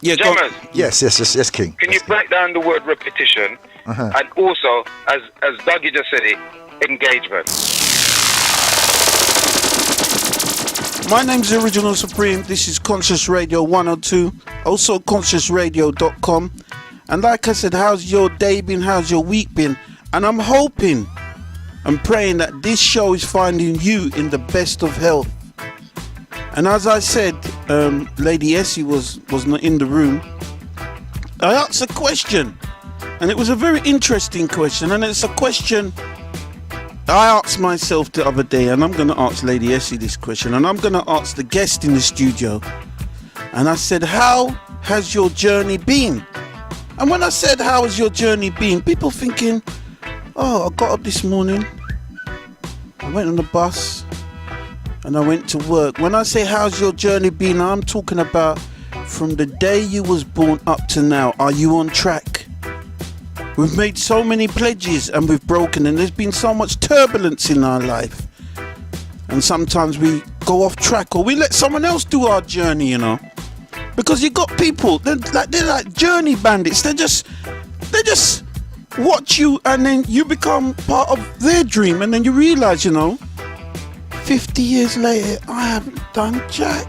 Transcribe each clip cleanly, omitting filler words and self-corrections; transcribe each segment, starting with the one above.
Yeah, Jammers. Yes, King. Can you break down the word repetition and also, as Dougie just said it, engagement? My name's Original Supreme. This is Conscious Radio 102. Also consciousradio.com. And like I said, how's your day been? How's your week been? And I'm hoping and praying that this show is finding you in the best of health. And as I said, Lady Essie was not in the room. I asked a question, and it was a very interesting question, and it's a question I asked myself the other day, and I'm going to ask Lady Essie this question, and I'm going to ask the guest in the studio. And I said, how has your journey been? And when I said, how has your journey been, people thinking, oh, I got up this morning, I went on the bus, and I went to work. When I say, how's your journey been, I'm talking about from the day you was born up to now. Are you on track? We've made so many pledges and we've broken, and there's been so much turbulence in our life. And sometimes we go off track, or we let someone else do our journey, you know. Because you got people, they're like journey bandits. They just watch you, and then you become part of their dream, and then you realize, you know, 50 years later, I haven't done jack.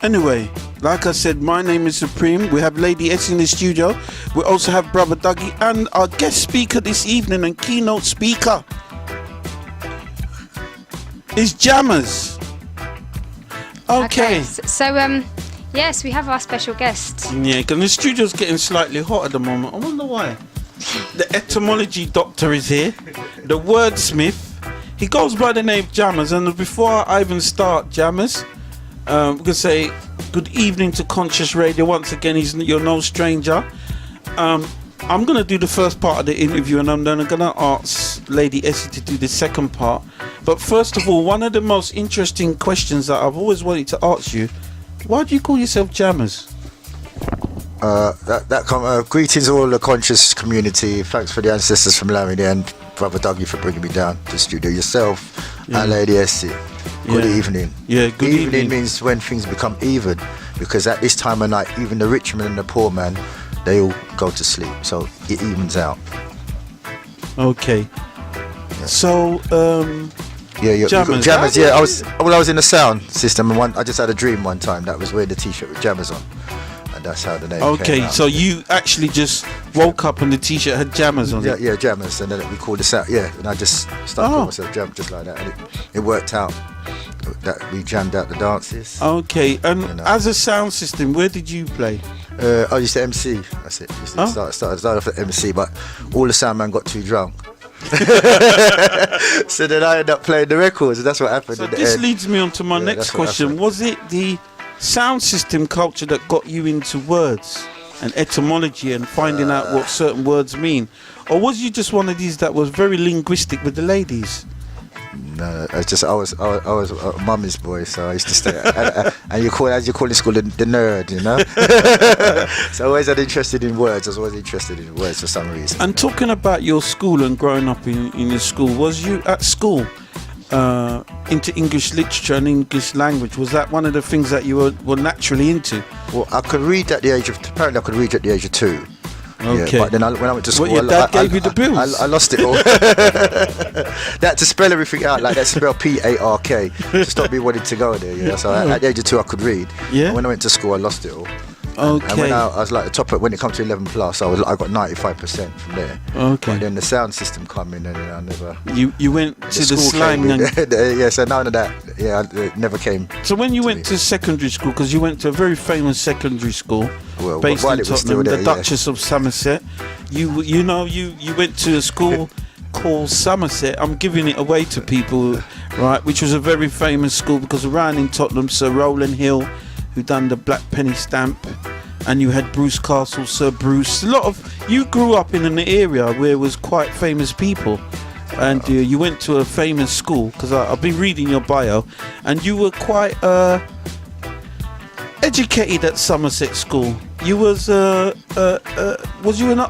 Anyway, like I said, my name is Supreme. We have Lady S in the studio. We also have Brother Dougie, and our guest speaker this evening and keynote speaker is Jammers. Okay. So, yes, we have our special guest. Yeah, because the studio's getting slightly hot at the moment. I wonder why. The etymology doctor is here. The wordsmith. He goes by the name Jammers, and before I even start, Jammers, we could say good evening to Conscious Radio. Once again, you're no stranger. I'm going to do the first part of the interview, and I'm then going to ask Lady Essie to do the second part. But first of all, one of the most interesting questions that I've always wanted to ask you, why do you call yourself Jammers? Greetings all the Conscious community. Thanks for the ancestors from Larry and Brother Dougie for bringing me down to the studio. Yourself and Lady Essie. Good evening. Yeah, good evening. Evening means when things become even, because at this time of night, even the rich man and the poor man, they all go to sleep. So it evens out. Okay. Yeah. So, Jammers. Yeah, I was in the sound system, and I just had a dream one time that was wearing the T-shirt with Jammers on. And that's how the name came out. Okay, so you actually just woke up and the T-shirt had Jammers on it? Yeah, Jammers, and then we called this out, and I just started calling myself Jam just like that, and it worked out that we jammed out the dances. Okay, and as a sound system, where did you play? I used to MC, that's it. Started off at MC, but all the sound man got too drunk. So then I ended up playing the records, and that's what happened. So this leads me on to my next question. Was it the sound system culture that got you into words and etymology and finding out what certain words mean, or was you just one of these that was very linguistic with the ladies? No, I was a mummy's boy, so I used to stay and you call in school the nerd, you know. So I always had interested in words. I was always interested in words for some reason. And talking about your school and growing up in your school, was you at school into English literature and English language? Was that one of the things that you were naturally into? Well, I could read at the age of 2. Okay. Yeah, but then when I went to school, your dad gave you the bills? I lost it all. That to spell everything out, like that spell P-A-R-K, to stop me wanting to go there. You know? So at the age of 2, I could read. Yeah. And when I went to school, I lost it all. Okay. And when I was like the top, when it comes to 11 plus, I got 95% from there. Okay. And then the sound system come in, and then I never. You went to the slang and yeah, so none of that. Yeah, it never came. So when you went to secondary school, because you went to a very famous secondary school, based in Tottenham, the Duchess of Somerset. You went to a school called Somerset. I'm giving it away to people, right? Which was a very famous school because around in Tottenham, Sir Rowland Hill, who done the Black Penny Stamp, and you had Bruce Castle, Sir Bruce. You grew up in an area where there was quite famous people, and you went to a famous school, because I've been reading your bio, and you were quite educated at Somerset School. You was was you in a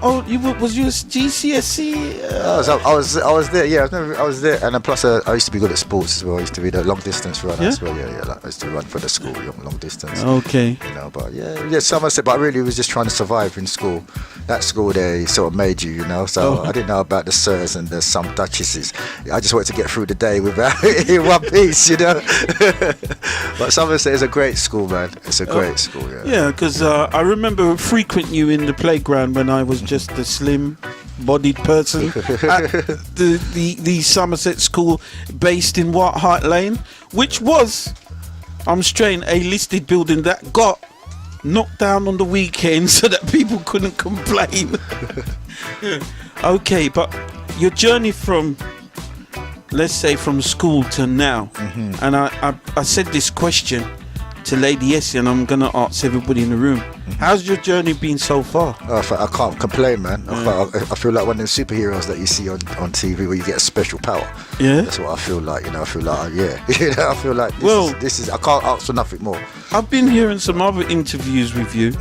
was you a GCSE? I was there. Yeah, I was there, and then plus I used to be good at sports as well. I used to be the long distance runner as well. Yeah. Like, I used to run for the school long distance. Okay. You know, but yeah. Somerset. But I really was just trying to survive in school. That school there sort of made you, you know. So I didn't know about the sirs and the some duchesses. I just wanted to get through the day without in one piece, you know. But Somerset is a great school, man. It's a great school. Yeah. Yeah, because I remember frequent you in the playground when I was just a slim-bodied person at the Somerset school based in Wat Hart Lane, which was, I'm straying, a listed building that got knocked down on the weekend so that people couldn't complain. Okay, but your journey from, let's say, from school to now, and I said this question to Lady Essie, and I'm gonna ask everybody in the room, how's your journey been so far? I can't complain, man. I feel like one of the superheroes that you see on TV where you get a special power. Yeah, that's what I feel like. You know, I feel like I feel like this is I can't ask for nothing more. I've been hearing some other interviews with you,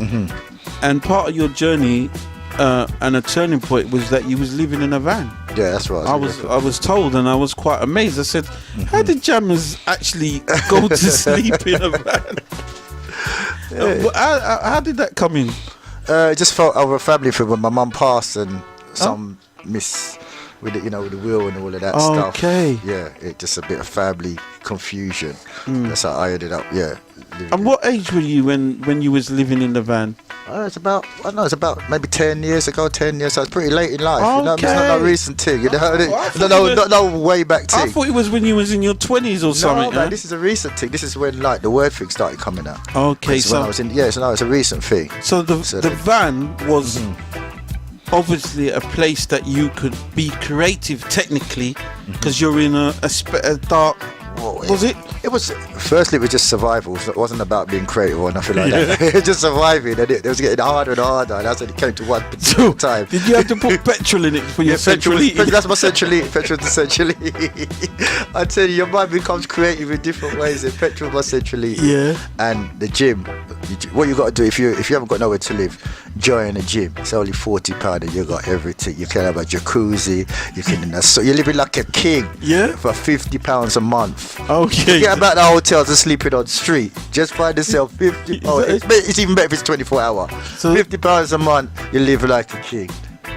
and part of your journey and a turning point was that you was living in a van. Yeah, that's right. I was told, and I was quite amazed. I said, how did jammers actually go to sleep in a van? How did that come in? It just felt over a family thing when my mum passed and some miss with the, with the will and all of that stuff. Okay. Yeah, it just a bit of family confusion. That's how I ended up. Yeah. And what age were you when you was living in the van? It's about maybe 10 years ago. 10 years. So it's pretty late in life. Okay. You know, it's not no recent thing. You know, no way back thing. I thought it was when you was in your 20s or something. No, man, this is a recent thing. This is when like the word thing started coming out. Okay, so when I was in, so now it's a recent thing. So the van was obviously a place that you could be creative technically, because you're in a dark. Was it? It was. Firstly, it was just survival. It wasn't about being creative or nothing like that. It was just surviving, and it was getting harder and harder. And that's when it came to one particular time. Did you have to put petrol in it for your central heating? That's my central heating. Petrol to central heating. I tell you, your mind becomes creative in different ways. And petrol was central heating. Yeah. And the gym. What you got to do if you haven't got nowhere to live, join a gym. It's only £40 and you got everything. You can have a jacuzzi. You can. So you're living like a king. Yeah. For £50 a month. Okay. Forget about the hotels and sleeping on the street. Just find yourself £50. It's even better if it's 24 hours. So £50 a month, you live like a king.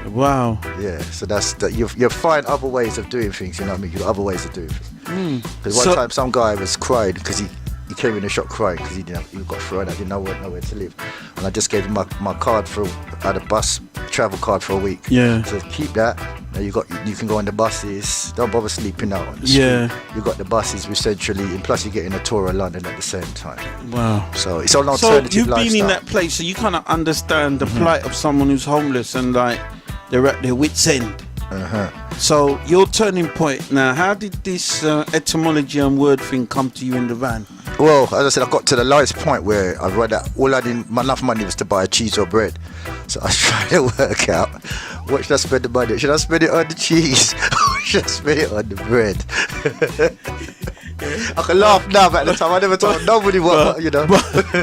Wow. Yeah. So that's that. You find other ways of doing things. You know what I mean? You got other ways of doing things. Because one time some guy was crying because he came in the shop crying because he got thrown. I didn't know nowhere to live, and I just gave him my card I had a bus travel card for a week. Yeah. So keep that. Now you can go on the buses. Don't bother sleeping out on the street. Yeah. You got the buses with centrally, and plus you're getting a tour of London at the same time. Wow. So it's an alternative. So you've lifestyle. been in that place, so you kind of understand the plight of someone who's homeless and like they're at their wits' end. So your turning point now, how did this etymology and word thing come to you in the van? Well, as I said, I got to the lowest point where I read that all I didn't, enough money was to buy cheese or bread. So I was trying to work out, what should I spend the money? Should I spend it on the cheese or should I spend it on the bread? I can laugh now, but at the time I never told nobody what, you know.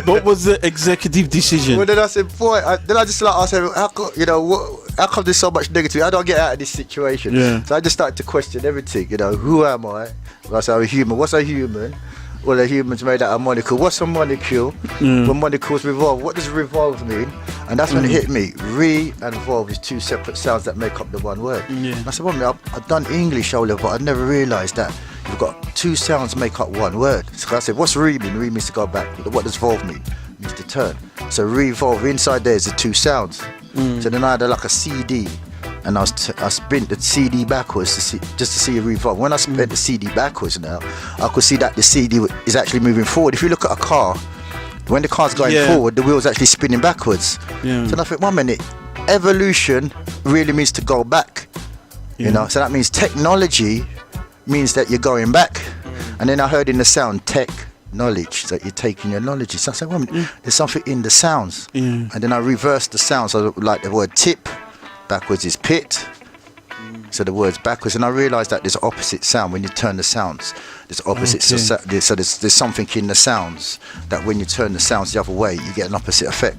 What was the executive decision? Well, then I said, boy, then I just like asked him, how come there's so much negativity? How do I get out of this situation? Yeah. So I just started to question everything, who am I? I said, I'm a human. What's a human? Well, a human's made out of molecule. What's a molecule? When molecules revolve, what does revolve mean? And that's when it hit me. Re and volve is two separate sounds that make up the one word. Yeah. And I said, well, I've done English O level, but I never realised that you've got two sounds make up one word. So I said, what's re mean? Re means to go back. What does volve mean? It means to turn. So revolve, inside there is the two sounds. So then I had like a CD. And I spent the CD backwards just to see a revolve. When I spent the CD backwards now, I could see that the CD is actually moving forward. If you look at a car, when the car's going forward, the wheel's actually spinning backwards. Yeah. So I think, 1 minute, evolution really means to go back. You know, so that means technology means that you're going back. And then I heard in the sound tech knowledge, that you're taking your knowledge. So I said, 1 minute, there's something in the sounds. And then I reversed the sounds. So like the word tip. Backwards is pit, so the word's backwards, and I realised that there's opposite sound when you turn the sounds. There's opposite, so there's something in the sounds that when you turn the sounds the other way, you get an opposite effect.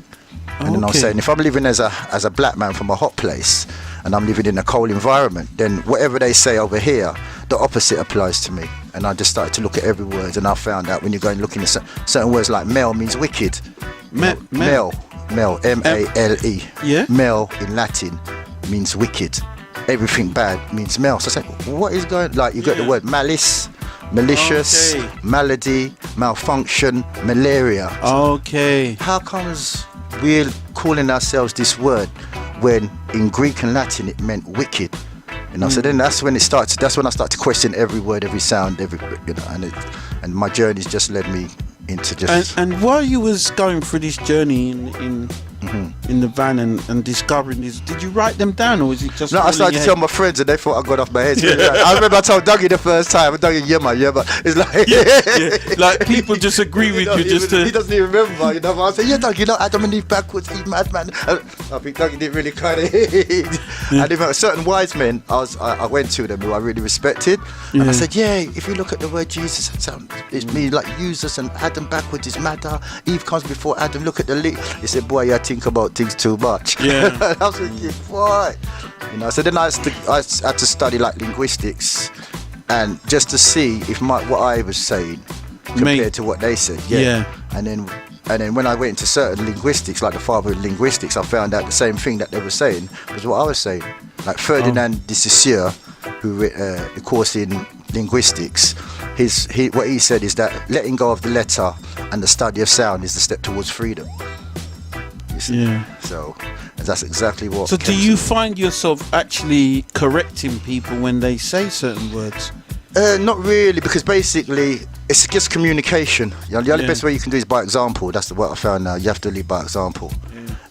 And then I'm saying, if I'm living as a black man from a hot place, and I'm living in a cold environment, then whatever they say over here, the opposite applies to me. And I just started to look at every word, and I found out when you're going looking at certain words, like male means wicked. Male, M-A-L-E. Yeah. Male in Latin means wicked. Everything bad means male. So I said, what is going, like you got the word malice, malicious, malady, malfunction, malaria. Okay. How comes we're calling ourselves this word when in Greek and Latin it meant wicked? You know, so then that's when I start to question every word, every sound, and my journey's just led me into just. And while you was going through this journey in the van and discovering this, did you write them down, or was it just? No, I started to tell my friends, and they thought I got off my head. I remember I told Dougie the first time, and Dougie, yeah, but it's like, like people just agree with you, he doesn't even remember, you know. But I said, yeah, Dougie, Adam and Eve backwards, Eve madman. I think Dougie didn't really kind of. And even certain wise men, I went to them who I really respected, and I said, yeah, if you look at the word Jesus, it means like Jesus, and Adam backwards is matter. Eve comes before Adam. Look at the link. He said, boy, you think about things too much. Yeah. I was thinking, why? You know, so then I had to study like linguistics, and just to see if what I was saying compared to what they said. Yeah. And then when I went into certain linguistics, like the father of linguistics, I found out the same thing that they were saying was what I was saying. Like Ferdinand de Saussure, who wrote the course in linguistics, what he said is that letting go of the letter and the study of sound is the step towards freedom. Yeah. So that's exactly what. So do you find yourself actually correcting people when they say certain words? Not really, because basically it's just communication. You know, the only best way you can do is by example. That's what I found now. You have to lead by example,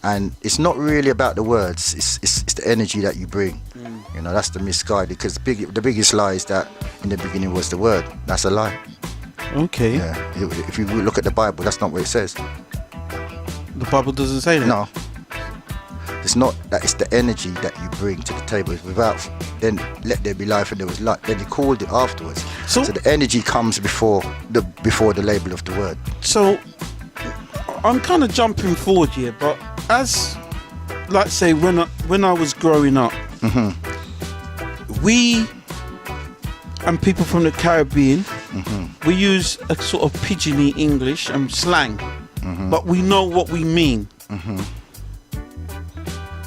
and it's not really about the words. It's the energy that you bring. You know, that's the misguided. Because the biggest lie is that in the beginning was the word. That's a lie. Okay. Yeah. If you look at the Bible, that's not what it says. The Bible doesn't say that? No. It's not that, it's the energy that you bring to the table. Without, then let there be life and there was light. Then he called it afterwards. So the energy comes before the label of the word. So I'm kind of jumping forward here, but as, like say, when I was growing up, we and people from the Caribbean, we use a sort of pidginy English and slang. But we know what we mean.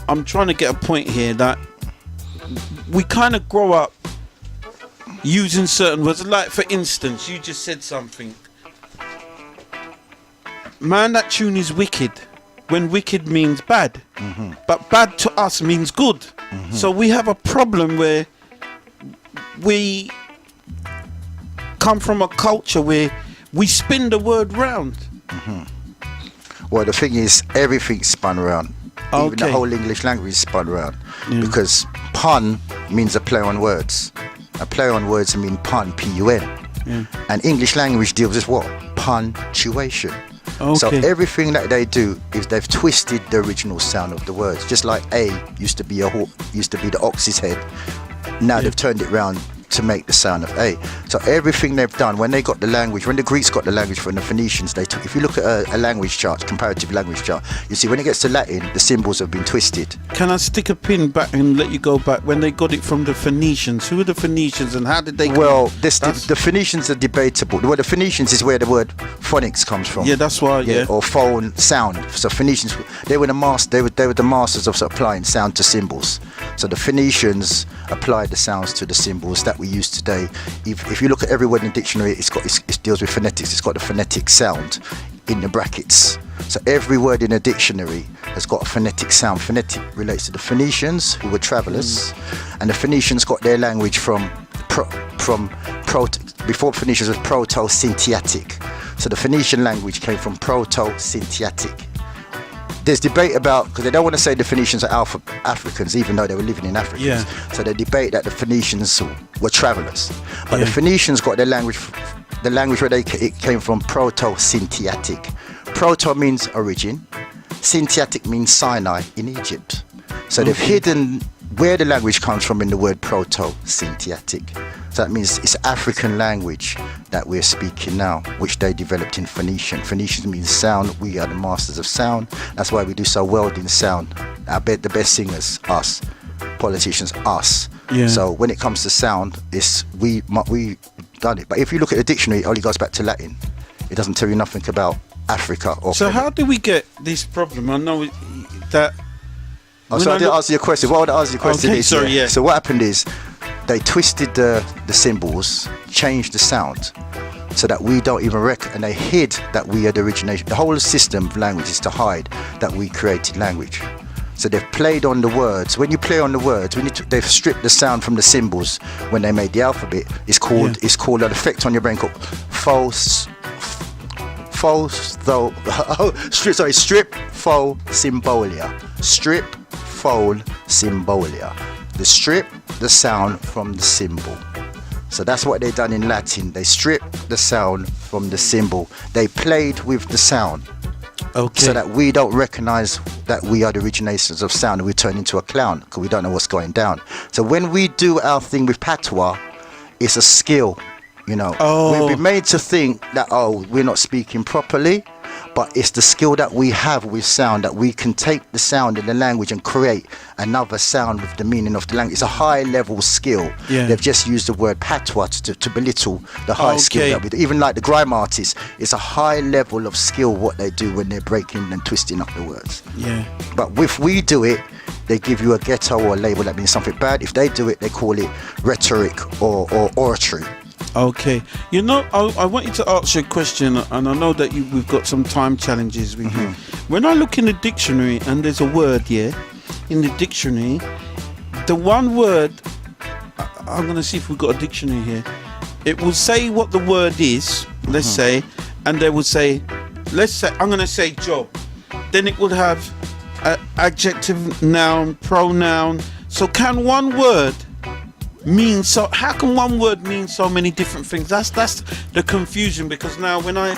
I'm trying to get a point here that we kind of grow up using certain words. Like, for instance, you just said something. Man, that tune is wicked. When wicked means bad. But bad to us means good. So we have a problem where we come from a culture where we spin the word round. Well, the thing is, everything's spun around. Okay. Even the whole English language is spun around. Because pun means a play on words. A play on words mean pun, P-U-N. And English language deals with what? Punctuation. Okay. So everything that they do is they've twisted the original sound of the words. Just like A used to be the ox's head. Now they've turned it round to make the sound of A. So everything they've done, when they got the language, when the Greeks got the language from the Phoenicians, if you look at a language chart, comparative language chart, you see when it gets to Latin, the symbols have been twisted. Can I stick a pin back and let you go back? When they got it from the Phoenicians, who are the Phoenicians and how did they? Well, the Phoenicians are debatable. Well, the Phoenicians is where the word phonics comes from. Yeah, that's why. Yeah. Or phone sound. So Phoenicians, they were the masters of applying sound to symbols. So the Phoenicians applied the sounds to the symbols that we use today. If you look at every word in the dictionary, it deals with phonetics. It's got the phonetic sound in the brackets. So every word in a dictionary has got a phonetic sound. Phonetic relates to the Phoenicians, who were travelers, and the Phoenicians got their language from before Phoenicians was Proto-Sintiatic. So the Phoenician language came from Proto-Sintiatic. There's debate about, because they don't want to say the Phoenicians are Africans, even though they were living in Africa. Yeah. So they debate that the Phoenicians were travelers. But the Phoenicians got their language, the language where it came from, Proto-Sintiatic. Proto means origin. Sintiatic means Sinai in Egypt. So they've hidden where the language comes from in the word Proto-Sintiatic. So that means it's African language that we're speaking now, which they developed in Phoenician. Phoenician means sound. We are the masters of sound. That's why we do so well in sound. I bet the best singers, us. Politicians, us. Yeah. So when it comes to sound, it's we done it. But if you look at the dictionary, it only goes back to Latin. It doesn't tell you nothing about Africa or. So how do we get this problem? I know that. Oh, so I didn't answer your question. What I would answer your question is, sorry, yeah. So what happened is, they twisted the symbols, changed the sound, so that we don't even and they hid that we had origination. The whole system of language is to hide that we created language. So they've played on the words. When you play on the words, they've stripped the sound from the symbols when they made the alphabet. It's called an effect on your brain called strip fold symbolia. Strip fold symbolia. They strip the sound from the symbol. So that's what they done in Latin. They stripped the sound from the symbol. They played with the sound. Okay. So that we don't recognize that we are the originations of sound, and we turn into a clown because we don't know what's going down. So when we do our thing with patois, it's a skill, you know. We've been made to think that we're not speaking properly, but it's the skill that we have with sound, that we can take the sound in the language and create another sound with the meaning of the language. It's a high level skill. Yeah. They've just used the word patois to belittle the high skill that we do. Even like the grime artists, it's a high level of skill what they do when they're breaking and twisting up the words. Yeah. But if we do it, they give you a ghetto or a label that means something bad. If they do it, they call it rhetoric or oratory. Okay. You know, I wanted to ask you a question, and I know that we've got some time challenges with you. When I look in the dictionary and there's a word in the dictionary, the one word, I'm going to see if we've got a dictionary here. It will say what the word is, let's say, and they will say, I'm going to say job. Then it would have adjective, noun, pronoun. So can one word how can one word mean so many different things? That's the confusion, because now when I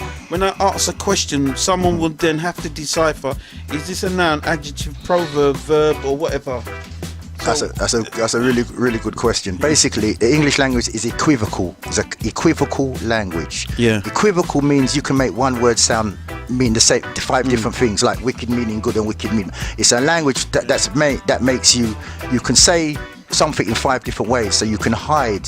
ask a question, someone would then have to decipher, is this a noun, adjective, proverb, verb, or whatever? That's a really, really good question. Basically, the English language is equivocal. It's an equivocal language. Yeah. Equivocal means you can make one word sound mean the same 5 different things, like wicked meaning good and wicked meaning. It's a language that makes you can say something in 5 different ways, so you can hide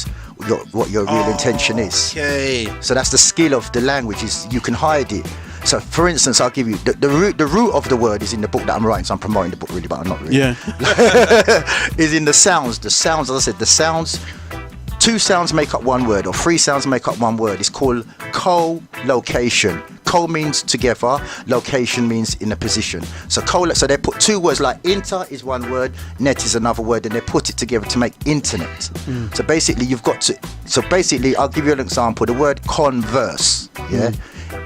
what your real intention is. Okay. So that's the skill of the language, is you can hide it. So for instance, I'll give you the root of the word is in the book that I'm writing, so I'm promoting the book really, but I'm not really. Yeah. Is in the sounds. The sounds, as I said, the sounds, 2 sounds make up one word, or 3 sounds make up one word. It's called co-location. Co means together, location means in a position. So they put 2 words, like inter is one word, net is another word, and they put it together to make internet. So basically I'll give you an example. The word converse,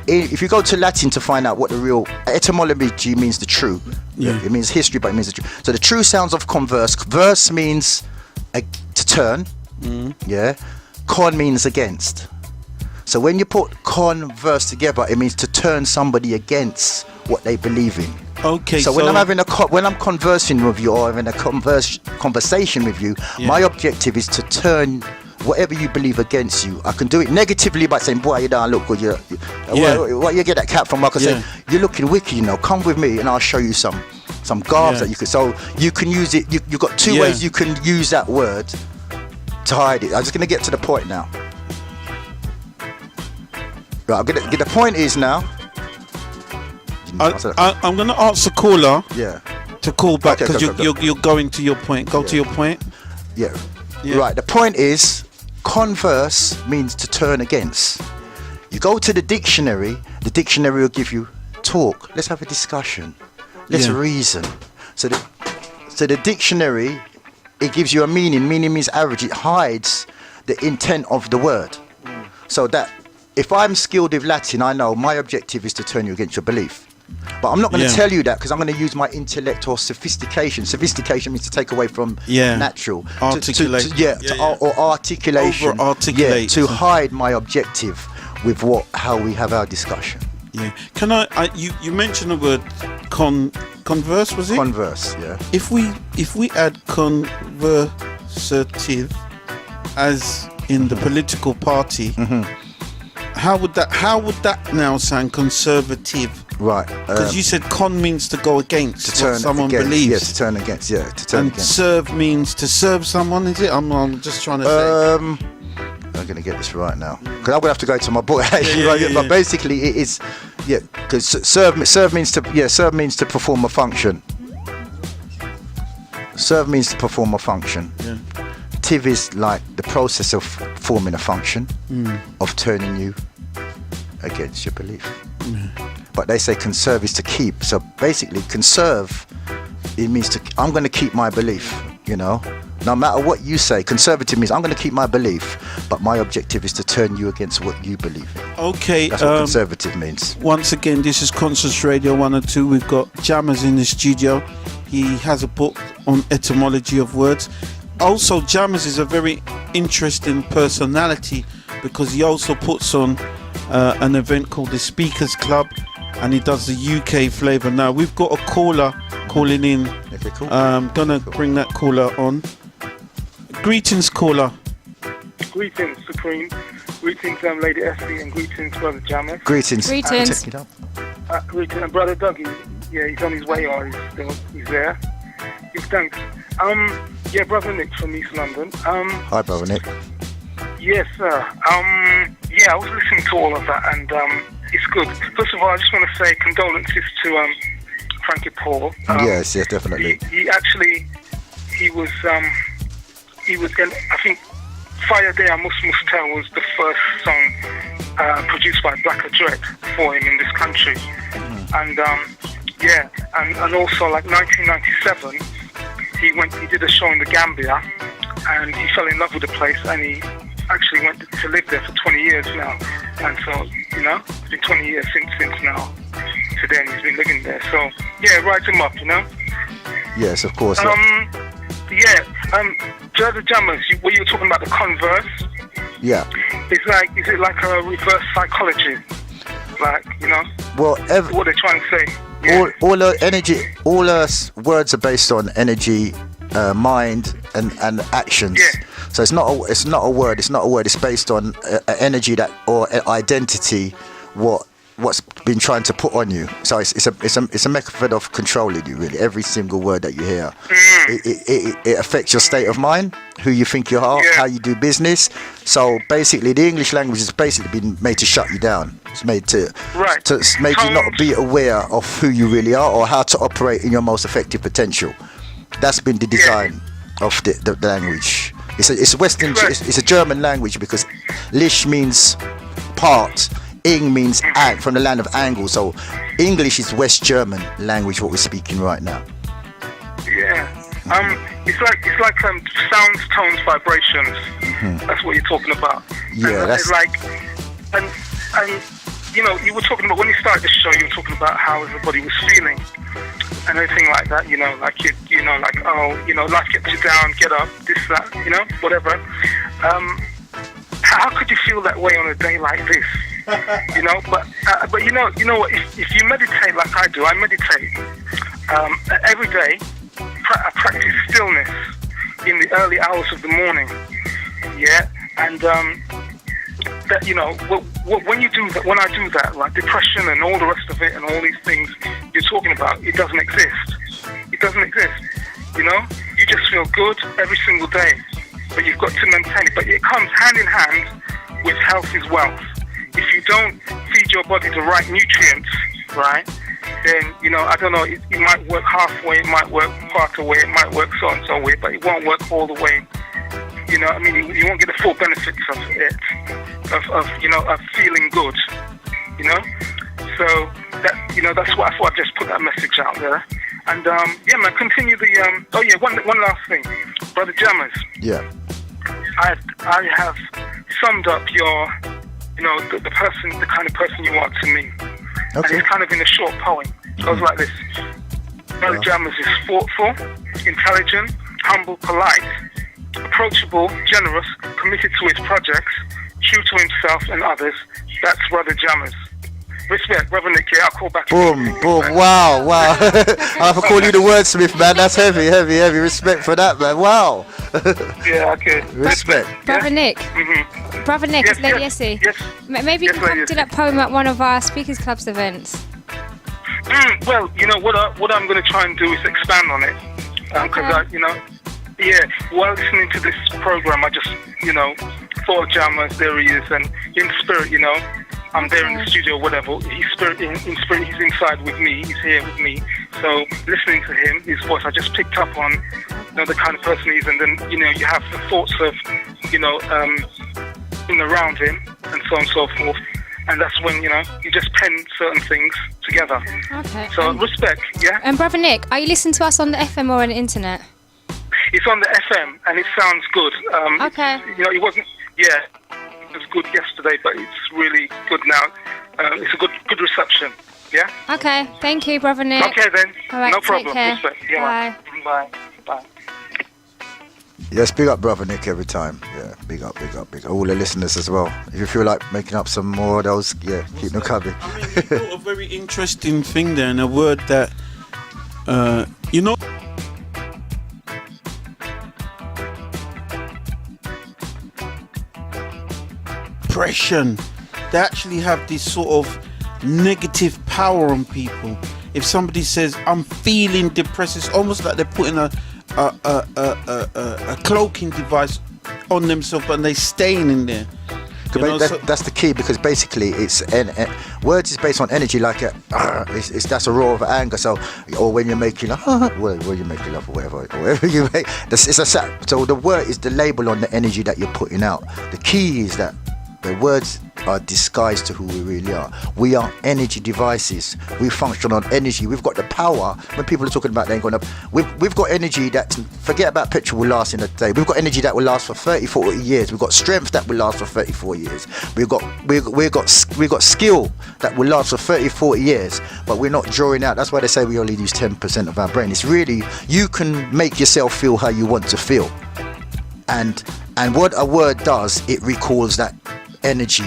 if you go to Latin to find out what the real etymology means, the true, it means history, but it means the true. So the true sounds of converse, verse means to turn, con means against. So when you put converse together, it means to turn somebody against what they believe in. Okay. So when I'm conversing with you, or having a conversation with you, my objective is to turn whatever you believe against you. I can do it negatively by saying, "Boy, you don't look good. What you get that cat from?" I can say, "You're looking wicked. You know, come with me, and I'll show you some garbs that you could." So you can use it. You've got 2 ways you can use that word to hide it. I'm just going to get to the point now. Right, the point is now. I'm going to ask the caller to call back, because you're going to your point. Go to your point. Yeah. Right, the point is, converse means to turn against. You go to the dictionary will give you talk. Let's have a discussion. Let's reason. So the dictionary, it gives you a meaning. Meaning means average. It hides the intent of the word. So that if I'm skilled with Latin, I know my objective is to turn you against your belief. But I'm not going to tell you that, because I'm going to use my intellect or sophistication. Sophistication means to take away from natural. Articulate. Or articulation. Over-articulate. To hide my objective with how we have our discussion. Yeah. Can you mentioned the word converse, was it? Converse, yeah. If we add conversative as in the political party. How would that now sound conservative? Right. Because you said con means to go against what someone against, believes. Yeah, to turn against. Yeah, to turn and against. serve means to serve someone, is it? I'm just trying to say. I'm going to get this right now. Because I'm going to have to go to my book. But basically it is, because serve means to perform a function. Serve means to perform a function. Yeah. Tiv is like the process of forming a function, of turning you against your belief. But they say conserve is to keep. So basically conserve, it means I'm going to keep my belief, No matter what you say, conservative means I'm going to keep my belief, but my objective is to turn you against what you believe in. Okay. That's what conservative means. Once again, this is Conscious Radio 102. We've got Jammers in the studio. He has a book on etymology of words. Also, Jammers is a very interesting personality because he also puts on an event called the Speakers Club, and he does the UK flavour. Now, we've got a caller calling in. Okay, cool. Gonna bring that caller on. Greetings, caller. Greetings, Supreme. Greetings, Lady Essie, and greetings, Brother Jammers. Greetings. Greetings. Check it out. Greetings, and Brother Dougie. Yeah, he's on his way, or he's there. Give thanks. Brother Nick from East London. Hi, Brother Nick. Yes, sir. I was listening to all of that, and it's good. First of all, I just want to say condolences to Frankie Paul. Yes, definitely. He was, I think, Fire Day I Must Tell was the first song produced by Black Dread for him in this country. And and also like 1997, he did a show in the Gambia, and he fell in love with the place, and he actually went to live there for 20 years now. And so, it's been 20 years since now. Today, and he's been living there. So, write him up, Yes, of course. Brother Jammers, were you talking about the converse? Yeah. Is it like a reverse psychology? Like, Well, what they're trying to say. Yeah. All our energy, all our words are based on energy, mind, and actions. Yeah. So it's not a word. It's based on energy or identity. What's been trying to put on you. So it's a method of controlling you, really. Every single word that you hear, it affects your state of mind, who you think you are, how you do business. So basically, the English language has basically been made to shut you down. It's made to you not be aware of who you really are or how to operate in your most effective potential. That's been the design of the language. It's a Western. It's a German language because Lish means part. Ing means from the land of angle. So English is West German language, what we're speaking right now. Yeah. It's like sounds, tones, vibrations. That's what you're talking about. Yeah, and that's it's like, and you were talking about when you started the show. You were talking about how everybody was feeling and everything like that. Life gets you down, get up, this, that, whatever. How could you feel that way on a day like this? But you know what? If you meditate like I do, I meditate every day. I practice stillness in the early hours of the morning. Yeah, and that when you do that, when I do that, like depression and all the rest of it, and all these things you're talking about, it doesn't exist. It doesn't exist. You just feel good every single day, but you've got to maintain it. But it comes hand in hand with health is wealth. If you don't feed your body the right nutrients, right, then, I don't know, it might work halfway, it might work part away, it might work so and so way, but it won't work all the way. You won't get the full benefits of it, of feeling good, So, that's why I thought I'd just put that message out there. And, continue the, one last thing. Brother Jammers. Yeah. I have summed up your, the kind of person you are to me. Okay. And it's kind of in a short poem. It goes like this. Brother Jammers is thoughtful, intelligent, humble, polite, approachable, generous, committed to his projects, true to himself and others. That's Brother Jammers. Respect, Brother Nick. Yeah, I'll call back. Boom, boom. Wow. I have to call you the wordsmith, man. That's heavy. Respect for that, man. Wow. Yeah, okay. Respect. Brother Nick. Mm-hmm. Brother Nick, Yes, it's Lady yes, Essie. yes. Maybe you Yes, can come Lady do that poem at one of our Speakers Club's events. Well, you know what I'm going to try and do is expand on it, because while listening to this program, I just thought Jam there he is, and in spirit, I'm there in the studio, whatever. In spirit, he's inside with me. He's here with me. So listening to him, his voice, I just picked up on the kind of person he is, and then you have the thoughts of around him, and so on and so forth. And that's when, you just pen certain things together. Okay. So respect, yeah? And Brother Nick, are you listening to us on the FM or on the internet? It's on the FM, and it sounds good. Okay. It wasn't, it was good yesterday, but it's really good now. It's a good reception, yeah? Okay, thank you, Brother Nick. Okay then, all right, no problem. Care. Respect. Yeah. Bye. Bye. Yes, big up, Brother Nick, every time. Yeah, big up. All the listeners as well. If you feel like making up some more of those, keep them coming. You brought a very interesting thing there, and a word that, depression. They actually have this sort of negative power on people. If somebody says, I'm feeling depressed, it's almost like they're putting a cloaking device on themselves, but they're staying in there. That's the key, because basically words is based on energy, like that's a roar of anger. So, or when you're making love, when you're making love, or whatever you make, so the word is the label on the energy that you're putting out. The key is that the words are disguised to who we really are. We are energy devices. We function on energy. We've got the power. When people are talking about they ain't going up, we've got energy that, forget about petrol, will last in a day. We've got energy that will last for 30, 40 years. We've got strength that will last for 34 years. We've got skill that will last for 30, 40 years, but we're not drawing out. That's why they say we only use 10% of our brain. It's really, you can make yourself feel how you want to feel. And what a word does, it recalls that energy.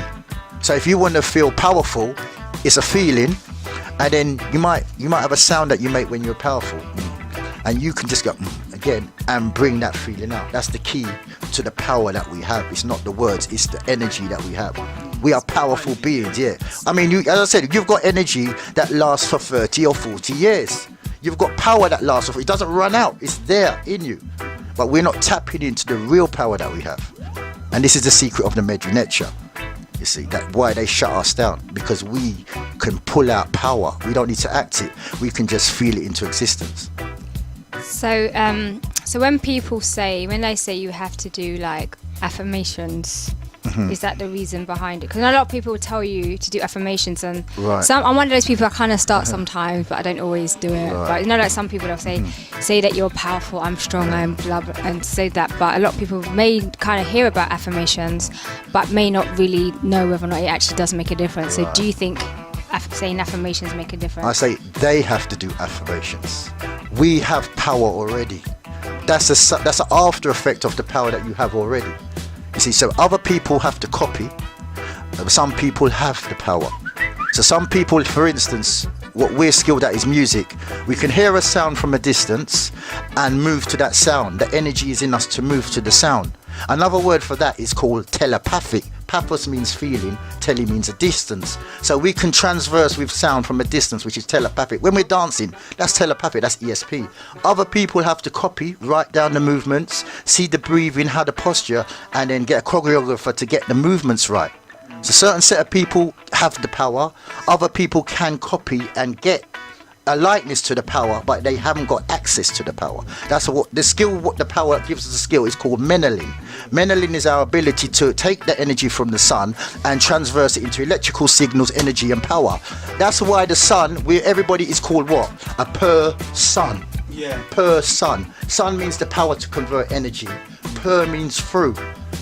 So if you want to feel powerful, it's a feeling, and then you might have a sound that you make when you're powerful, and you can just go again and bring that feeling out. That's the key to the power that we have. It's not the words, it's the energy that we have. We are powerful beings, yeah. I mean, as I said, you've got energy that lasts for 30 or 40 years. You've got power that lasts for, it doesn't run out, it's there in you. But we're not tapping into the real power that we have. And this is the secret of the Medri. You see, that's why they shut us down, because we can pull out power. We don't need to act it. We can just feel it into existence. So when they say you have to do like affirmations, is that the reason behind it? Because a lot of people will tell you to do affirmations, and I'm one of those people. I kind of start sometimes, but I don't always do it. But like some people, they'll say that you're powerful, I'm strong, I'm blah, blah, and say that. But a lot of people may kind of hear about affirmations, but may not really know whether or not it actually does make a difference. So do you think saying affirmations make a difference? I say they have to do affirmations. We have power already. That's an after effect of the power that you have already. You see, so other people have to copy. Some people have the power. So some people, for instance, what we're skilled at is music. We can hear a sound from a distance and move to that sound. The energy is in us to move to the sound. Another word for that is called telepathic. Pathos means feeling, tele means a distance. So we can transverse with sound from a distance, which is telepathic. When we're dancing, that's telepathic, that's ESP. Other people have to copy, write down the movements, see the breathing, how the posture, and then get a choreographer to get the movements right. So a certain set of people have the power. Other people can copy and get a likeness to the power, but they haven't got access to the power. That's what the skill, what the power that gives us the skill is called menelin. Menelin is our ability to take the energy from the sun and transverse it into electrical signals, energy and power. That's why the sun, everybody is called what? A per-sun. Yeah. Per-sun. Sun means the power to convert energy. Per means through.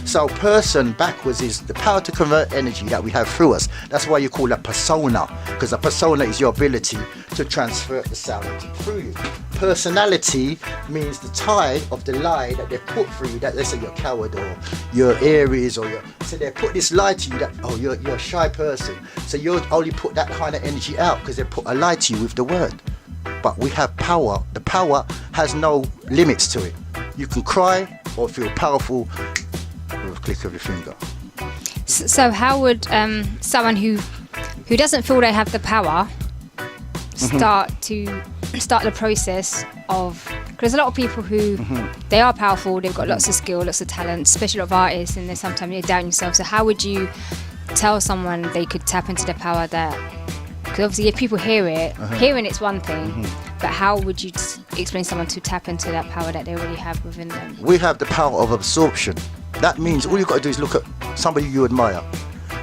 So person backwards is the power to convert energy that we have through us. That's why you call that persona, because a persona is your ability to transfer the sound through you. Personality means the tie of the lie that they put through you, that let's say you're a coward or you're Aries or so they put this lie to you that you're a shy person, so you only put that kind of energy out because they put a lie to you with the word. But we have power. The power has no limits to it. You can cry or feel powerful with a click of your finger. So how would someone who doesn't feel they have the power start the process of, because there's a lot of people who they are powerful, they've got lots of skill, lots of talent, especially a lot of artists, and there's sometimes they doubt themselves. So how would you tell someone they could tap into the power that, because obviously if people hear it, hearing it's one thing, but how would you explain to someone to tap into that power that they already have within them? We have the power of absorption. That means all you've got to do is look at somebody you admire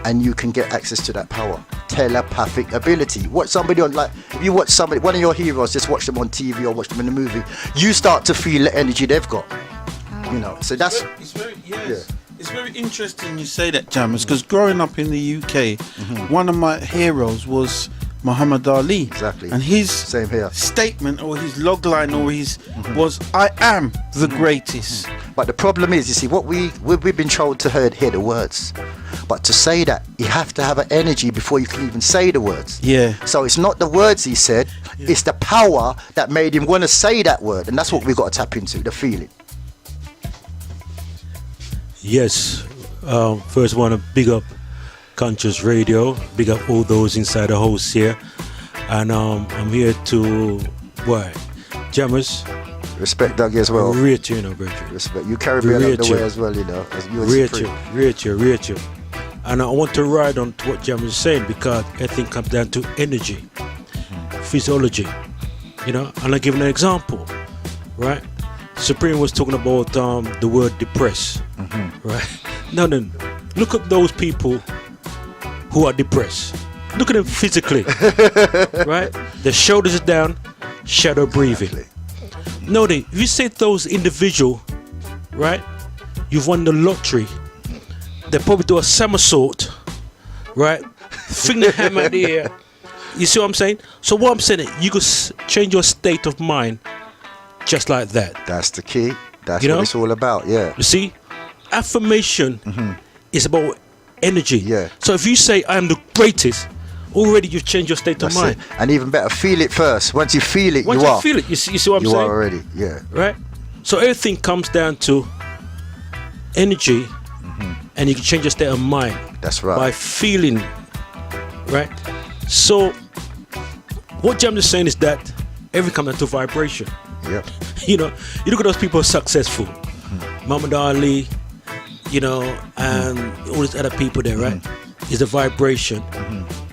and you can get access to that power. Telepathic ability. Watch somebody on, like, if you watch somebody, one of your heroes, just watch them on TV or watch them in a movie, you start to feel the energy they've got. You know, so that's... It's very interesting you say that, Jammers, because growing up in the UK, one of my heroes was Muhammad Ali. Exactly. And his Same here. statement or his logline or his was, I am the greatest. But the problem is, you see, what we've been told to hear the words. But to say that, you have to have an energy before you can even say the words. Yeah. So it's not the words he said, it's the power that made him want to say that word. And that's what we've got to tap into, the feeling. Yes. First I want to big up Conscious Radio, big up all those inside the house here. And I'm here to, Jammers. Respect Dougie as well. Rate you, Bridget. Respect. You carry me along the way as well, as you Rate you. And I want to ride on to what Jammers is saying, because everything comes down to energy, physiology, and I'll give an example, right? Supreme was talking about the word depressed, right? Now then, look at those people who are depressed. Look at them physically, right? Their shoulders are down, shadow breathing. Exactly. No, if you say those individual, right? You've won the lottery. They probably do a somersault, right? Fling the hammer in the air. You see what I'm saying? So what I'm saying is, you could change your state of mind just like that. That's the key. That's what it's all about. Yeah. You see, affirmation is about energy. Yeah. So if you say I am the greatest, already you've changed your state of mind. It. And even better, feel it first. Once you feel it, Once you you are. feel it, you see what I'm you saying? You are already. Yeah. Right. So everything comes down to energy, and you can change your state of mind. That's right. By feeling, right? So what Jam is saying is that everything comes down to vibration. Yep. You look at those people who are successful, Muhammad Ali, and all these other people there, right? Is a vibration,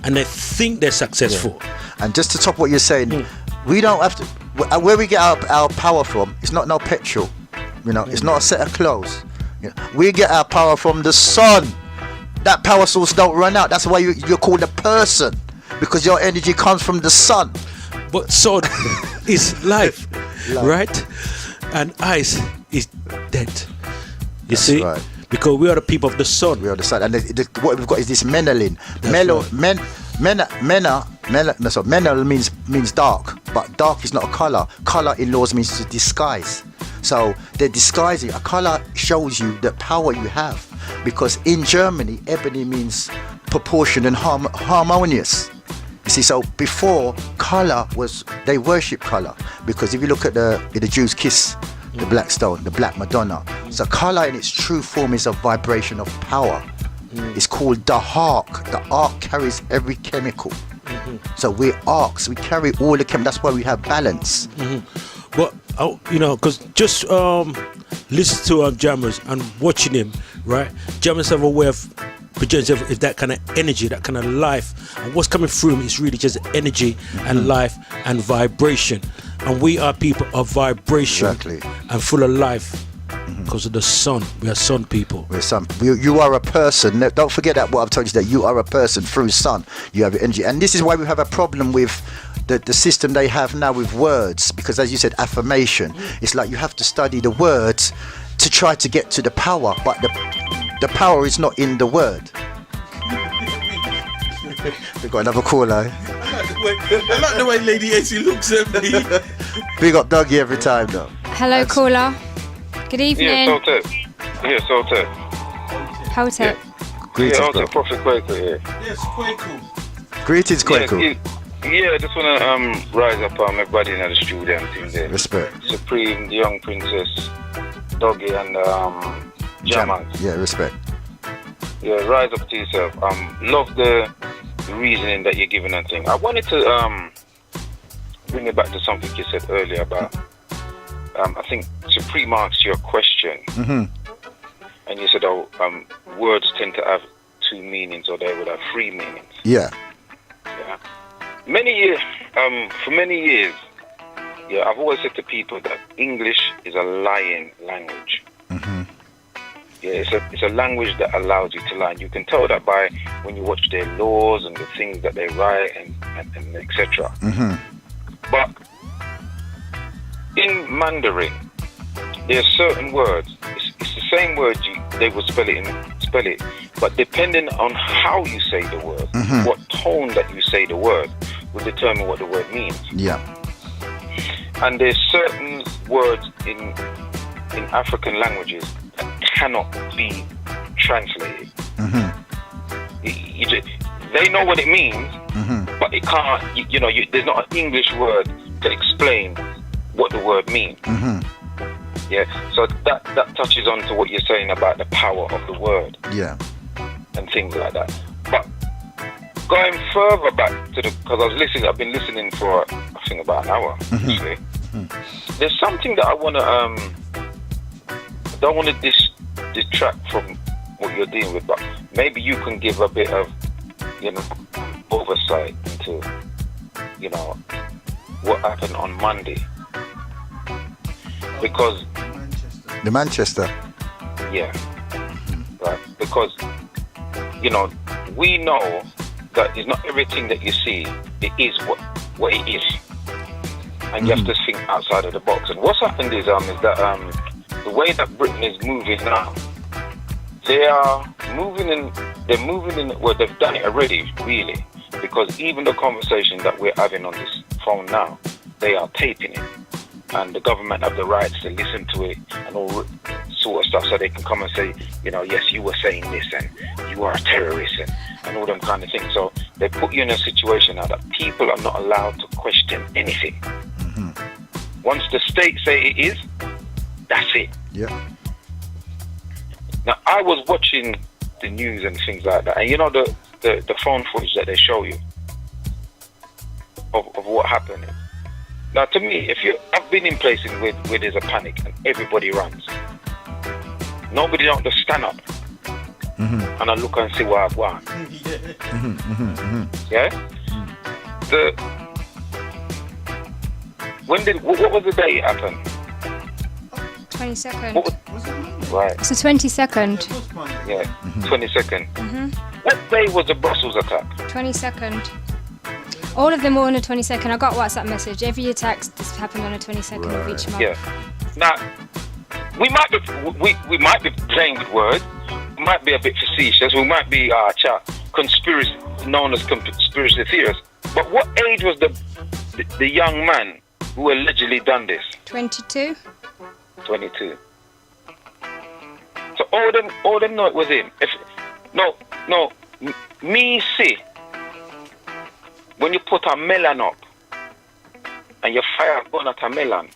and they think they're successful. Yeah. And just to top what you're saying, we don't have to. Where we get our power from, it's not no petrol. It's not a set of clothes. We get our power from the sun. That power source don't run out. That's why you're called a person, because your energy comes from the sun. But sun is life, right? And ice is dead. You see? Right. Because we are the people of the sun. We are the sun. And what we've got is this melanin. Menal means dark, but dark is not a color. Color in laws means to disguise. So they're disguising. A color shows you the power you have. Because in Germany, ebony means proportion and harmonious. You see, so before, color was, they worship color. Because if you look at the Jews kiss the black stone, the black Madonna. So color in its true form is a vibration of power. It's called the arc. The arc carries every chemical. So we're arcs. We carry all the chemicals. That's why we have balance. But because just listen to Jammers and watching him, right? Jammers have a way of projecting that kind of energy, that kind of life, and what's coming through him is really just energy and life and vibration. And we are people of vibration and full of life. Because of the sun. We are sun people. We're sun. You are a person. Don't forget that what I've told you, that you are a person through sun. You have your energy. And this is why we have a problem with the system they have now with words. Because as you said, affirmation. It's like you have to study the words to try to get to the power. But the power is not in the word. We've got another caller. I like the way Lady AC looks at me. Big up Dougie every time, though. Hello, caller. Good evening. Yeah, Sultan. Hotep. Greetings, Yeah, bro. Prophet Quaker here. Yes, quite cool. Greetings, Quaker. Yeah, I just want to rise up everybody in the studio and things there. Respect. Supreme, the Young Princess, Dougie, and Jamal. Yeah, respect. Yeah, rise up to yourself. Love the reasoning that you're giving and thing. I wanted to bring it back to something you said earlier about. I think Supreme asked you a question, and you said, words tend to have two meanings, or they would have three meanings. Yeah. Yeah. For many years, yeah, I've always said to people that English is a lying language. Yeah, it's a language that allows you to lie. You can tell that by when you watch their laws and the things that they write and etc. But in Mandarin, there are certain words. It's the same word they would spell it, but depending on how you say the word, what tone that you say the word, will determine what the word means. Yeah. And there's certain words in African languages that cannot be translated. They know what it means, but it can't. There's not an English word to explain what the word means. Yeah, so that touches on to what you're saying about the power of the word. Yeah. And things like that. But going further back to because I've been listening for I think about an hour actually. There's something that I don't want to distract from what you're dealing with, but maybe you can give a bit of oversight into what happened on Monday. Because the Manchester. Yeah. Right. Because we know that it's not everything that you see. It is what it is, and you have to think outside of the box. And what's happened is that the way that Britain is moving now, they are moving in. They're moving in. Well, they've done it already, really, because even the conversation that we're having on this phone now, they are taping it, and the government have the rights to listen to it and all sort of stuff, so they can come and say, yes, you were saying this, and you are a terrorist, and all them kind of things. So they put you in a situation now that people are not allowed to question anything. Once the state say it is, that's it. Yeah. Now, I was watching the news and things like that, and the phone footage that they show you of what happened. Now, to me, I've been in places where there's a panic and everybody runs. Nobody don't just stand up and I look and see what I've won. Yeah. What was the day it happened? 22nd. Right. It's the 22nd. Yeah. 22nd. What day was the Brussels attack? 22nd. All of them were on the 22nd. I got a WhatsApp message. Every attack that's happened on the 22nd of each month. Yeah. Now, we might be playing with words. We might be a bit facetious. We might be known as conspiracy theorists. But what age was the young man who allegedly done this? 22. 22. So all them know it was him. Me see. When you put a melon up and you fire a gun at a melon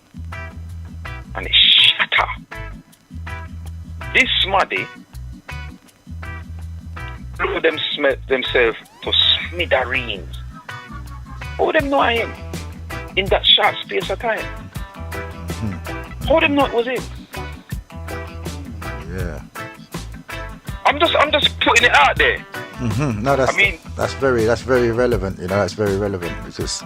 and it shatter, this smaddy blew themselves to smithereens. All them know him in that short space of time. All them know it was him. Yeah. I'm just putting it out there. No, that's very relevant. That's very relevant because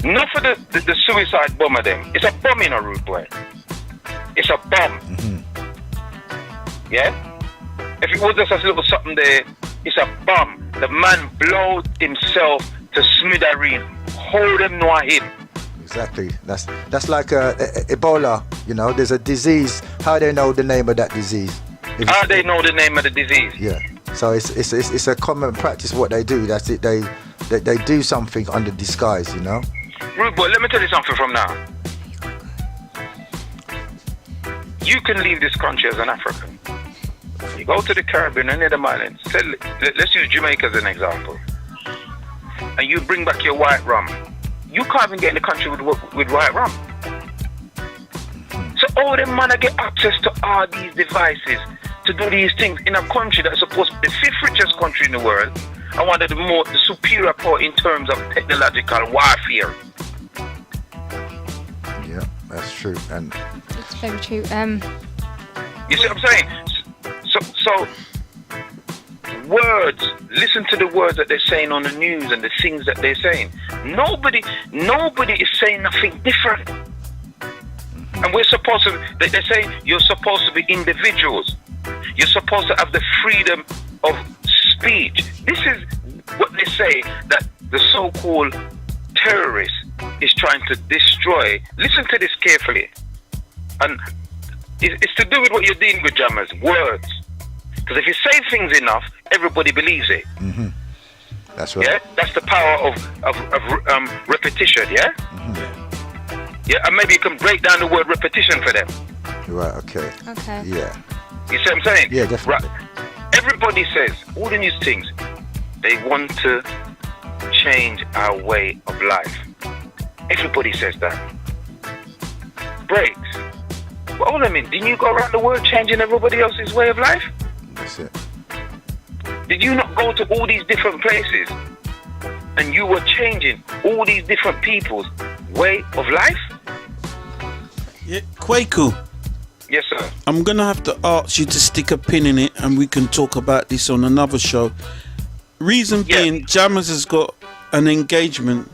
not for the suicide bomber them. It's a bomb in a rude boy. It's a bomb. Yeah. If it was just a little something there, it's a bomb. The man blowed himself to smithereens. Hold him no him. Exactly. That's like Ebola. There's a disease. How they know the name of that disease? How they know the name of the disease? Yeah. So it's a common practice what they do. That's it. They They do something under disguise, you know. Rude boy, let me tell you something from now. You can leave this country as an African. You go to the Caribbean, any of the islands. Let's use Jamaica as an example. And you bring back your white rum. You can't even get in the country with white rum. So all them man get access to all these devices to do these things in a country that's supposed to be the fifth richest country in the world and one of the superior power in terms of technological warfare. Yeah, that's true. And it's very true. You see what I'm saying? So words, listen to the words that they're saying on the news and the things that they're saying. Nobody is saying nothing different. And we're supposed to, they're saying you're supposed to be individuals. You're supposed to have the freedom of speech. This is what they say that the so-called terrorist is trying to destroy. Listen to this carefully. And it's to do with what you're dealing with, Jammers, words. Because if you say things enough, everybody believes it. Mm-hmm. That's right. Yeah, that's the power of repetition. Yeah. Mm-hmm. Yeah, and maybe you can break down the word repetition for them. Right. Okay. Okay. Yeah. You see what I'm saying? Yeah, definitely. Right. Everybody says all the these things. They want to change our way of life. Everybody says that. Breaks. Well, hold on a minute. Didn't you go around the world changing everybody else's way of life? That's it. Did you not go to all these different places and you were changing all these different people's way of life? Yeah, Kwaku. Yes, sir. I'm gonna have to ask you to stick a pin in it, and we can talk about this on another show. Reason being, Jammers has got an engagement,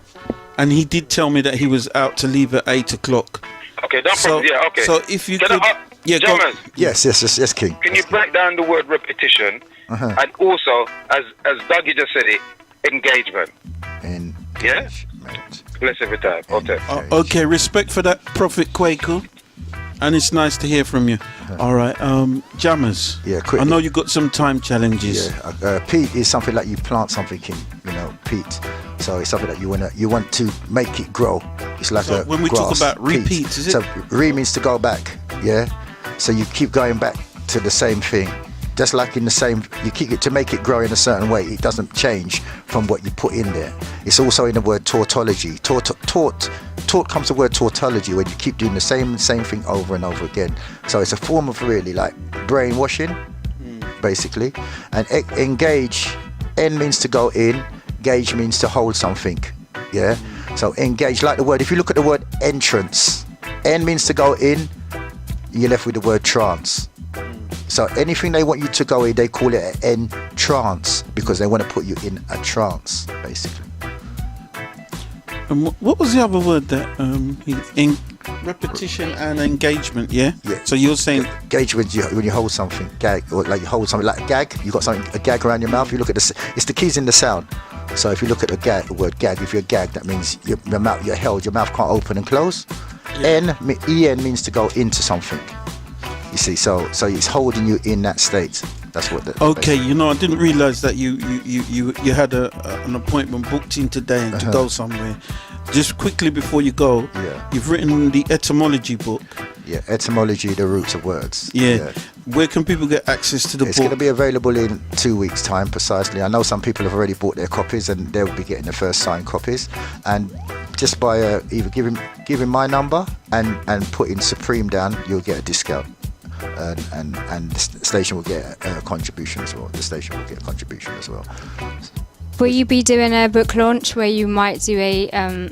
and he did tell me that he was out to leave at 8 o'clock. Okay, no problem. Yeah, okay. So if you Can could, Jammers, Yes, King. can you break down the word repetition and also, as Dougie just said it, engagement? Engagement. Bless every time. Okay. Okay, respect for that, Prophet Kwaku. And it's nice to hear from you. All right, Jammers. Yeah, quickly. I know you got some time challenges. Yeah, peat is something like you plant something in, peat. So it's something that you want to make it grow. It's like So a when we grass, talk about peat. repeat, is it? So means to go back, yeah. So you keep going back to the same thing, just like in the same. You keep it to make it grow in a certain way. It doesn't change from what you put in there. It's also in the word tautology. Taught comes the word tautology, when you keep doing the same thing over and over again. So it's a form of really like brainwashing, basically. And engage, N means to go in, gauge means to hold something. Yeah. So engage, like the word. If you look at the word entrance, N means to go in. You're left with the word trance. So anything they want you to go in, they call it an entrance because they want to put you in a trance, basically. And what was the other word that repetition and engagement? Yeah. So you're saying engagement when you hold something, gag, or like you hold something like a gag. You got a gag around your mouth. You look at it's the keys in the sound. So if you look at the word gag, if you're gagged, that means your mouth, you're held. Your mouth can't open and close. Yeah. En means to go into something. You see, so it's holding you in that state. That's what. Okay, I didn't realise that you had an appointment booked in today and to go somewhere. Just quickly before you go, you've written the etymology book. Yeah, etymology, the roots of words. Yeah. Where can people get access to the book? It's going to be available in 2 weeks' time, precisely. I know some people have already bought their copies, and they'll be getting the first signed copies. And just by either giving my number and putting Supreme down, you'll get a discount. And the station will get a contribution as well. Will you be doing a book launch where you might do a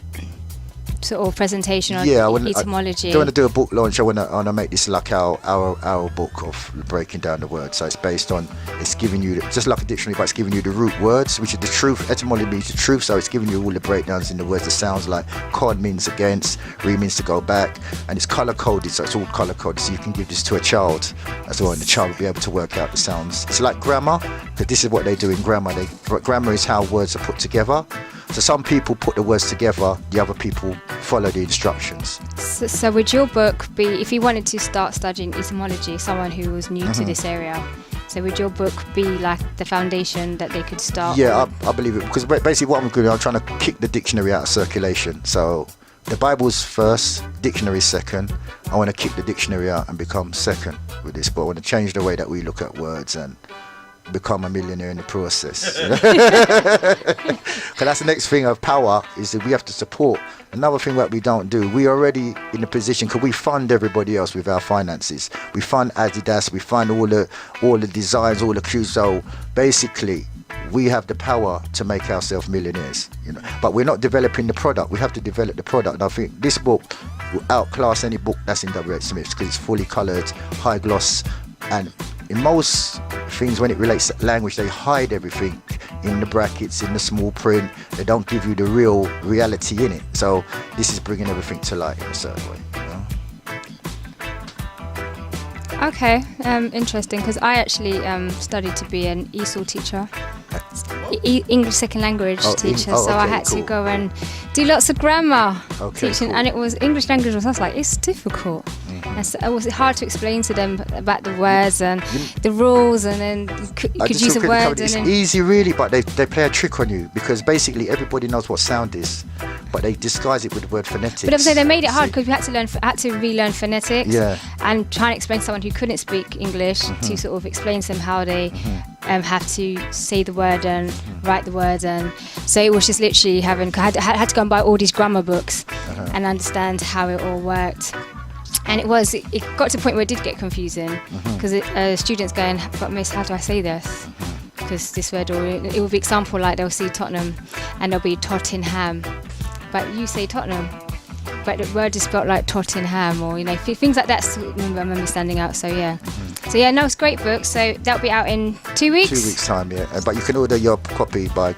sort of presentation on etymology? I don't want to do a book launch. I want to make this like our book of breaking down the words. So it's based on, it's giving you just like a dictionary, but it's giving you the root words, which is the truth. Etymology means the truth, so it's giving you all the breakdowns in the words. It sounds like cod means against, re means to go back, and it's color coded, so it's all color coded. So you can give this to a child as well, and the child will be able to work out the sounds. It's like grammar, because this is what they do in grammar. Grammar is how words are put together. So some people put the words together, the other people follow the instructions. So would your book be, if you wanted to start studying etymology, someone who was new to this area, So would your book be like the foundation that they could start? Yeah, I believe it, because basically what I'm doing, I'm trying to kick the dictionary out of circulation. So the Bible's first, dictionary second. I want to kick the dictionary out and become second with this book. I want to change the way that we look at words and become a millionaire in the process. Because that's the next thing of power, is that we have to support. Another thing that we don't do, we already in a position, because we fund everybody else with our finances. We fund Adidas, we fund all the designs, all the cues. So basically, we have the power to make ourselves millionaires, but we're not developing the product. We have to develop the product, and I think this book will outclass any book that's in W.H. Smith's, because it's fully coloured, high gloss, and in most things when it relates to language, they hide everything in the brackets, in the small print. They don't give you the real reality in it. So this is bringing everything to light in a certain way. Okay, interesting, because I actually studied to be an ESOL teacher, English second language teacher, so I had to go and do lots of grammar teaching, and it was English language was, I was like, it's difficult. And so it was hard to explain to them about the words and the rules, and then you could use a word. It's easy really, but they play a trick on you, because basically everybody knows what sound is, but they disguise it with the word phonetics. But obviously they made it hard, because we had to relearn phonetics, yeah, and try and explain to someone who couldn't speak English to sort of explain to them how they have to say the word and write the words. And so it was just literally having, I had to go and buy all these grammar books and understand how it all worked. And it got to a point where it did get confusing, because students going, but miss, how do I say this? Because this word, or it will be example like they'll see Tottenham and they'll be Tottenham, but you say Tottenham, but the word is spelled like Tottenham, or things like that. I remember standing out. So yeah. So yeah, no, it's a great book. So that'll be out in 2 weeks. 2 weeks time, yeah. But you can order your copy by.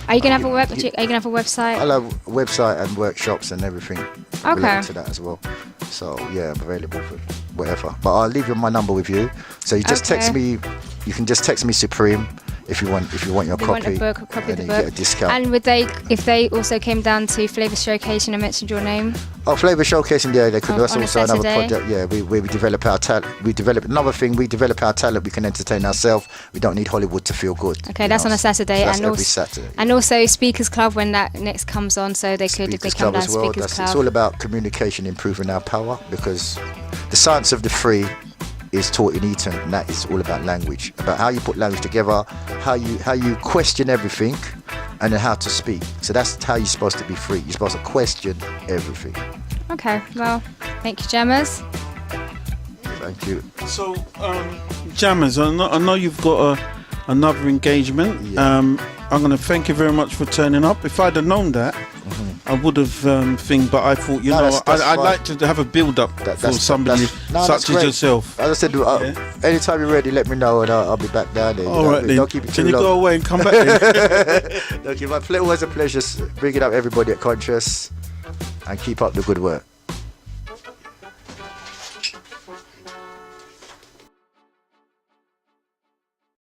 Are you gonna have a website? I'll have a website and workshops and everything related to that as well. So yeah, I'm available for whatever. But I'll leave my number with you. So you just text me. You can just text me Supreme if you want your copy. Want a book, a copy of the book. Get a discount. And if they also came down to Flavour Showcase and I mentioned your name? Oh, Flavour Showcasing, yeah, they could. That's on also another project. Yeah, we develop our talent. We develop our talent. We can entertain ourselves. We don't need Hollywood to feel good. Okay, that's on a Saturday, so that's and every Saturday. And also Speakers Club when that next comes on, so they could, if they come down to Speakers Club. It's all about communication, improving our power, because the science of the free is taught in Eton, and that is all about language, about how you put language together, how you question everything, and then how to speak. So that's how you're supposed to be free. You're supposed to question everything. Okay, well, thank you, Jammers. Thank you. So, Jammers, I know you've got another engagement. Yeah. I'm going to thank you very much for turning up. If I'd have known that, I would have but I thought, I'd like to have a build-up for somebody such as yourself. As I said, anytime you're ready, let me know, and I'll be back down there. All right, then. Don't keep it too long. Can you go away and come back then? It was a pleasure bringing up everybody at Concious, and keep up the good work.